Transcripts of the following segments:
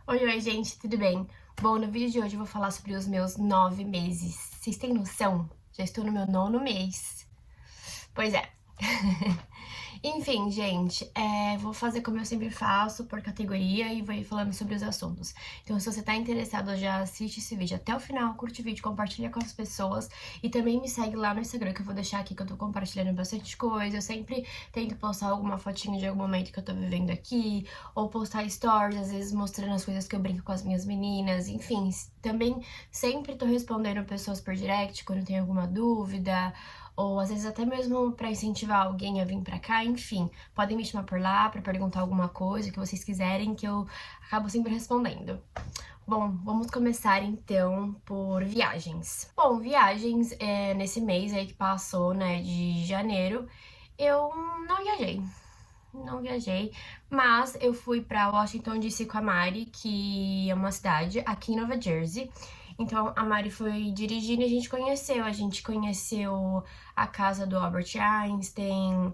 Oi, oi, gente, tudo bem? Bom, no vídeo de hoje eu vou falar sobre os meus 9 meses. Vocês têm noção? Já estou no meu 9º mês. Pois é. Enfim, gente, vou fazer como eu sempre faço, por categoria, e vou ir falando sobre os assuntos. Então, se você tá interessado, já assiste esse vídeo até o final, curte o vídeo, compartilha com as pessoas, e também me segue lá no Instagram, que eu vou deixar aqui, que eu tô compartilhando bastante coisa. Eu sempre tento postar alguma fotinha de algum momento que eu tô vivendo aqui, ou postar stories, às vezes mostrando as coisas que eu brinco com as minhas meninas, enfim. Também sempre tô respondendo pessoas por direct, quando tem alguma dúvida, ou às vezes até mesmo para incentivar alguém a vir para cá, enfim. Podem me chamar por lá para perguntar alguma coisa que vocês quiserem, que eu acabo sempre respondendo. Bom, vamos começar então por viagens. Bom, viagens, nesse mês aí que passou, né, de janeiro, eu não viajei. Não viajei, mas eu fui pra Washington DC com a Mari, que é uma cidade aqui em Nova Jersey. Então a Mari foi dirigindo e a gente conheceu a casa do Albert Einstein,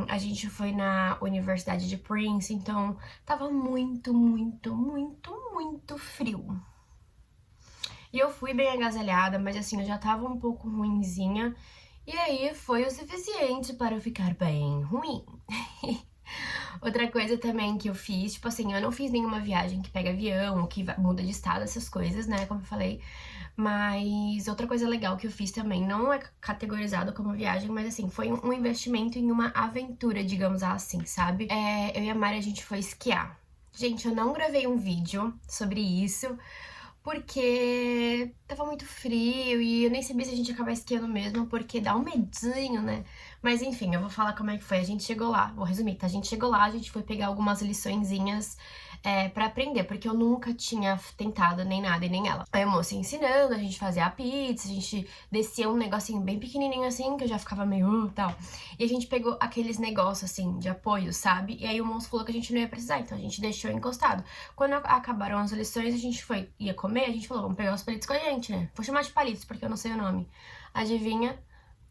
a gente foi na Universidade de Princeton, então tava muito, muito, muito, muito frio. E eu fui bem agasalhada, mas assim, eu já tava um pouco ruinzinha, e aí foi o suficiente para eu ficar bem ruim. Outra coisa também que eu fiz, tipo assim, eu não fiz nenhuma viagem que pega avião, ou que muda de estado, essas coisas, né, como eu falei. Mas outra coisa legal que eu fiz também, não é categorizado como viagem, mas assim, foi um investimento em uma aventura, digamos assim, sabe? Eu e a Mari, a gente foi esquiar. Gente, eu não gravei um vídeo sobre isso, porque tava muito frio e eu nem sabia se a gente ia acabar esquiando mesmo, porque dá um medinho, né? Mas enfim, eu vou falar como é que foi. A gente chegou lá, vou resumir, tá? A gente chegou lá, a gente foi pegar algumas liçõezinhas pra aprender, porque eu nunca tinha tentado nem nada e nem ela. Aí a moça ensinando, a gente fazia a pizza, a gente descia um negocinho bem pequenininho assim, que eu já ficava meio tal. E a gente pegou aqueles negócios assim, de apoio, sabe? E aí o moço falou que a gente não ia precisar, então a gente deixou encostado. Quando acabaram as lições, a gente ia comer, a gente falou, vamos pegar os palitos com a gente, né? Vou chamar de palitos, porque eu não sei o nome. Adivinha?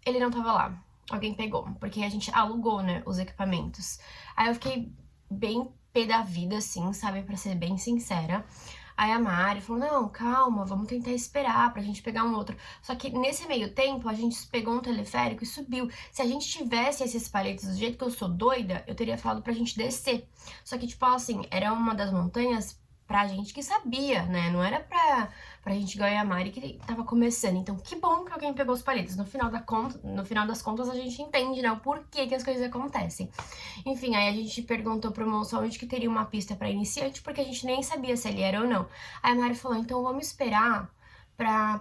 Ele não tava lá. Alguém pegou, porque a gente alugou, né, os equipamentos. Aí eu fiquei bem pé da vida, assim, sabe, pra ser bem sincera. Aí a Mari falou, não, calma, vamos tentar esperar pra gente pegar um outro. Só que nesse meio tempo, a gente pegou um teleférico e subiu. Se a gente tivesse esses paletes do jeito que eu sou doida, eu teria falado pra gente descer. Só que, tipo assim, era uma das montanhas pra gente que sabia, né? Não era pra gente igual a Mari que tava começando. Então, que bom que alguém pegou os palitos. No final das contas, a gente entende, né? O porquê que as coisas acontecem. Enfim, aí a gente perguntou pro moço onde que teria uma pista pra iniciante, porque a gente nem sabia se ele era ou não. Aí a Mari falou, então vamos esperar pra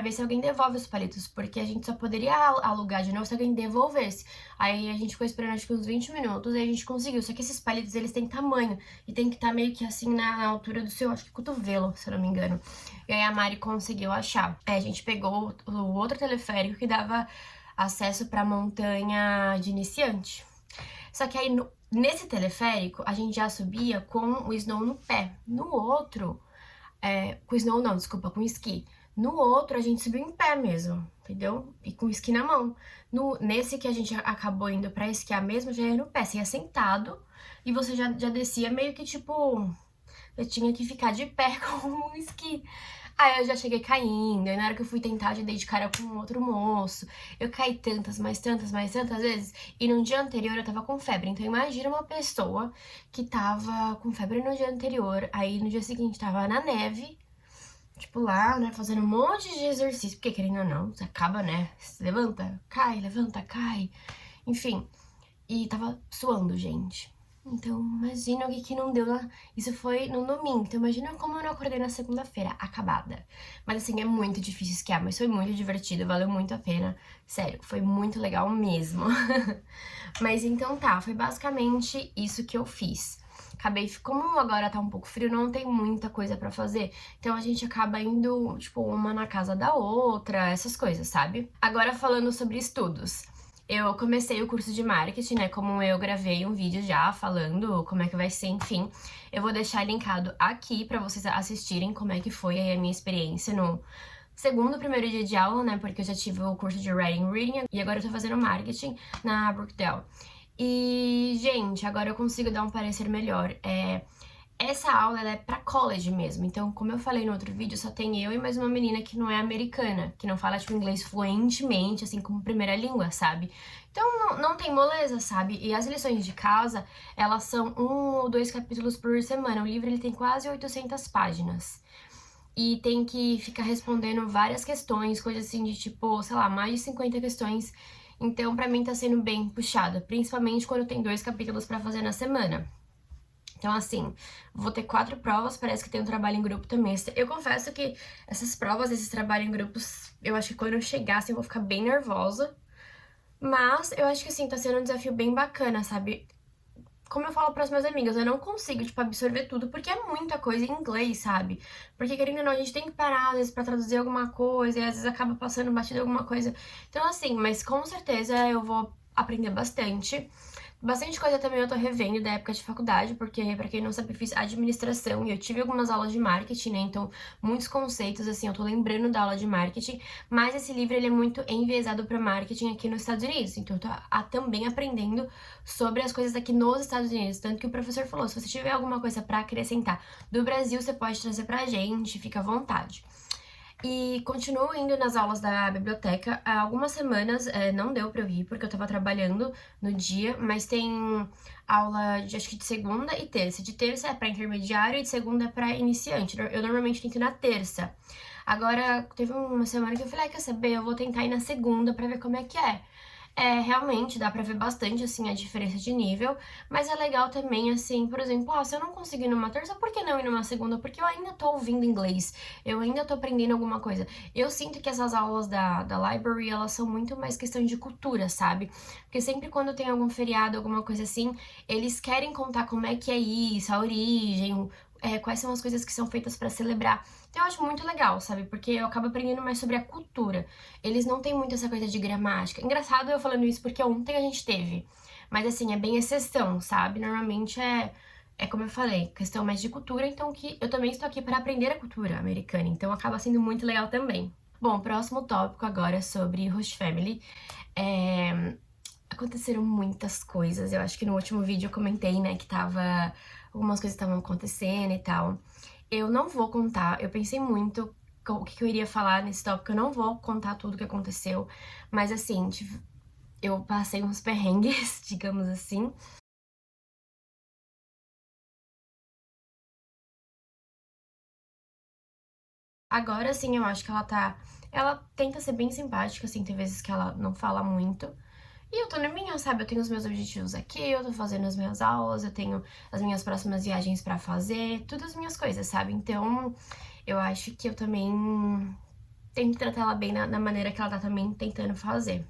ver se alguém devolve os palitos, porque a gente só poderia alugar de novo se alguém devolvesse. Aí a gente ficou esperando acho que uns 20 minutos e a gente conseguiu. Só que esses palitos, eles têm tamanho e tem que estar meio que assim na altura do seu, acho que cotovelo, se eu não me engano. E aí a Mari conseguiu achar. Aí a gente pegou o outro teleférico que dava acesso pra montanha de iniciante. Só que aí nesse teleférico a gente já subia com o snow no pé. No outro, com snow não, desculpa, com esqui. No outro a gente subiu em pé mesmo, entendeu? E com esqui na mão. Nesse que a gente acabou indo pra esquiar mesmo, já ia no pé. Você ia sentado e você já descia meio que tipo. Eu tinha que ficar de pé com um esqui. Aí eu já cheguei caindo, e na hora que eu fui tentar, eu já dei de cara com um outro moço. Eu caí tantas vezes. E no dia anterior eu tava com febre. Então imagina uma pessoa que tava com febre no dia anterior, aí no dia seguinte tava na neve, tipo lá, né, fazendo um monte de exercício, porque querendo ou não, você acaba, né, se levanta, cai. Enfim, e tava suando, gente. Então, imagina o que não deu lá. Isso foi no domingo. Então, imagina como eu não acordei na segunda-feira, acabada. Mas, assim, é muito difícil esquiar, mas foi muito divertido, valeu muito a pena. Sério, foi muito legal mesmo. Mas então tá, foi basicamente isso que eu fiz. Como agora tá um pouco frio, não tem muita coisa pra fazer. Então a gente acaba indo, tipo, uma na casa da outra, essas coisas, sabe? Agora falando sobre estudos. Eu comecei o curso de marketing, né? Como eu gravei um vídeo já falando como é que vai ser, enfim. Eu vou deixar linkado aqui pra vocês assistirem como é que foi aí a minha experiência no primeiro dia de aula, né? Porque eu já tive o curso de Writing and Reading e agora eu tô fazendo marketing na Brookdale. E, gente, agora eu consigo dar um parecer melhor. essa aula, ela é pra college mesmo. Então, como eu falei no outro vídeo, só tem eu e mais uma menina que não é americana, que não fala, tipo, inglês fluentemente, assim, como primeira língua, sabe? Então, não tem moleza, sabe? E as lições de casa, elas são 1 ou 2 capítulos por semana. O livro, ele tem quase 800 páginas. E tem que ficar respondendo várias questões, coisas assim de, tipo, sei lá, mais de 50 questões. Então, pra mim, tá sendo bem puxada, principalmente quando tem 2 capítulos pra fazer na semana. Então, assim, vou ter 4 provas, parece que tem um trabalho em grupo também. Eu confesso que essas provas, esses trabalhos em grupos, eu acho que quando eu chegar, assim, eu vou ficar bem nervosa. Mas eu acho que, assim, tá sendo um desafio bem bacana, sabe? Como eu falo pras minhas amigas, eu não consigo, tipo, absorver tudo, porque é muita coisa em inglês, sabe? Porque, querendo ou não, a gente tem que parar, às vezes, pra traduzir alguma coisa, e às vezes acaba passando batido alguma coisa. Então, assim, mas com certeza eu vou aprender bastante. Bastante coisa também eu tô revendo da época de faculdade, porque, pra quem não sabe, eu fiz administração e eu tive algumas aulas de marketing, né? Então, muitos conceitos, assim, eu tô lembrando da aula de marketing, mas esse livro, ele é muito enviesado pra marketing aqui nos Estados Unidos. Então, eu tô também aprendendo sobre as coisas aqui nos Estados Unidos. Tanto que o professor falou, se você tiver alguma coisa pra acrescentar do Brasil, você pode trazer pra gente, fica à vontade. E continuo indo nas aulas da biblioteca. Há algumas semanas não deu pra eu ir, porque eu tava trabalhando no dia, mas tem aula de, acho que de segunda e terça. De terça é pra intermediário e de segunda é pra iniciante. Eu normalmente tento ir na terça. Agora, teve uma semana que eu falei, quer saber, eu vou tentar ir na segunda pra ver como é que é. Realmente dá pra ver bastante, assim, a diferença de nível, mas é legal também, assim, por exemplo, se eu não conseguir ir numa terça, por que não ir numa segunda? Porque eu ainda tô ouvindo inglês, eu ainda tô aprendendo alguma coisa. Eu sinto que essas aulas da library, elas são muito mais questão de cultura, sabe? Porque sempre quando tem algum feriado, alguma coisa assim, eles querem contar como é que é isso, a origem, quais são as coisas que são feitas pra celebrar. Então eu acho muito legal, sabe? Porque eu acabo aprendendo mais sobre a cultura. Eles não têm muito essa coisa de gramática. Engraçado eu falando isso porque ontem a gente teve. Mas assim, é bem exceção, sabe? Normalmente é como eu falei, questão mais de cultura, então que eu também estou aqui para aprender a cultura americana, então acaba sendo muito legal também. Bom, próximo tópico agora é sobre host family. Aconteceram muitas coisas. Eu acho que no último vídeo eu comentei, né, que algumas coisas estavam acontecendo e tal. Eu não vou contar, eu pensei muito o que eu iria falar nesse tópico, eu não vou contar tudo o que aconteceu, mas assim, eu passei uns perrengues, digamos assim. Agora sim, eu acho que ela tenta ser bem simpática, assim, tem vezes que ela não fala muito. E eu tô na minha, sabe? Eu tenho os meus objetivos aqui, eu tô fazendo as minhas aulas, eu tenho as minhas próximas viagens pra fazer, todas as minhas coisas, sabe? Então, eu acho que eu também tenho que tratar ela bem na maneira que ela tá também tentando fazer.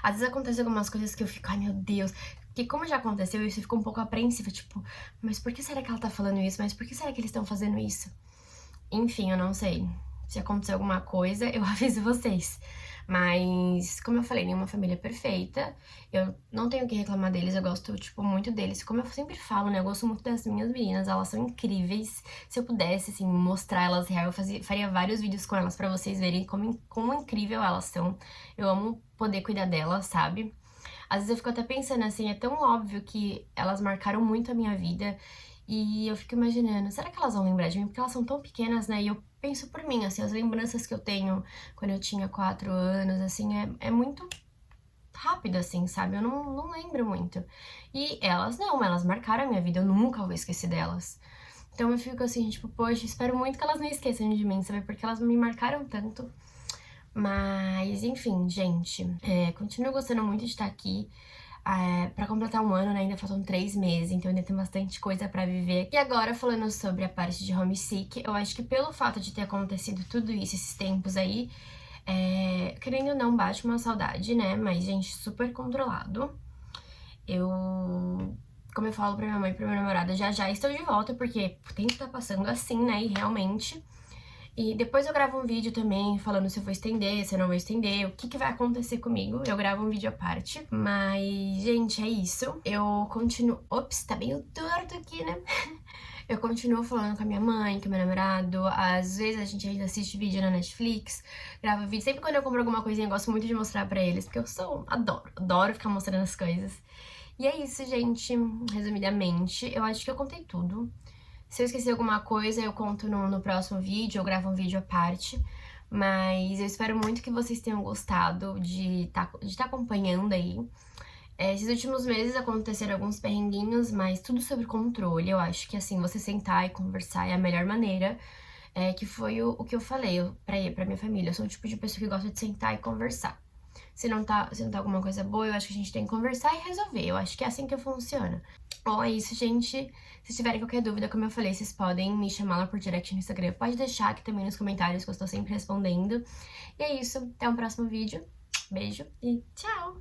Às vezes acontecem algumas coisas que eu fico, ai meu Deus, porque como já aconteceu, você fica um pouco apreensiva, tipo, mas por que será que ela tá falando isso? Mas por que será que eles estão fazendo isso? Enfim, eu não sei. Se acontecer alguma coisa, eu aviso vocês. Mas, como eu falei, nenhuma família é perfeita. Eu não tenho o que reclamar deles, eu gosto, tipo, muito deles. Como eu sempre falo, né? Eu gosto muito das minhas meninas, elas são incríveis. Se eu pudesse, assim, mostrar elas real, faria vários vídeos com elas pra vocês verem como incrível elas são. Eu amo poder cuidar delas, sabe? Às vezes eu fico até pensando assim, é tão óbvio que elas marcaram muito a minha vida e eu fico imaginando, será que elas vão lembrar de mim? Porque elas são tão pequenas, né? E eu penso por mim, assim, as lembranças que eu tenho quando eu tinha 4 anos, assim, é muito rápido, assim, sabe? Eu não lembro muito. E elas não, elas marcaram a minha vida, eu nunca vou esquecer delas. Então eu fico assim, tipo, poxa, espero muito que elas não esqueçam de mim, sabe? Porque elas me marcaram tanto. Mas, enfim, gente, continuo gostando muito de estar aqui. Pra completar um ano, né, ainda faltam 3 meses, então ainda tem bastante coisa pra viver. E agora, falando sobre a parte de homesick, eu acho que pelo fato de ter acontecido tudo isso, esses tempos aí, querendo ou não, bate uma saudade, né, mas, gente, super controlado. Como eu falo pra minha mãe e pra minha namorada, já já estou de volta, porque tem que estar passando assim, né, e realmente... E depois eu gravo um vídeo também falando se eu vou estender, se eu não vou estender, o que vai acontecer comigo. Eu gravo um vídeo à parte. Mas, gente, é isso. Eu continuo... Ops, tá meio torto aqui, né? Eu continuo falando com a minha mãe, com o meu namorado. Às vezes a gente ainda assiste vídeo na Netflix, grava vídeo. Sempre quando eu compro alguma coisinha, eu gosto muito de mostrar pra eles, porque adoro ficar mostrando as coisas. E é isso, gente. Resumidamente, eu acho que eu contei tudo. Se eu esquecer alguma coisa, eu conto no próximo vídeo, eu gravo um vídeo à parte. Mas eu espero muito que vocês tenham gostado de tá acompanhando aí. Esses últimos meses aconteceram alguns perrenguinhos, mas tudo sob controle. Eu acho que, assim, você sentar e conversar é a melhor maneira. Que foi o que eu falei pra minha família. Eu sou o tipo de pessoa que gosta de sentar e conversar. Se não tá alguma coisa boa, eu acho que a gente tem que conversar e resolver. Eu acho que é assim que funciona. Bom, é isso, gente. Se tiverem qualquer dúvida, como eu falei, vocês podem me chamar lá por direct no Instagram. Pode deixar aqui também nos comentários, que eu estou sempre respondendo. E é isso. Até o próximo vídeo. Beijo e tchau!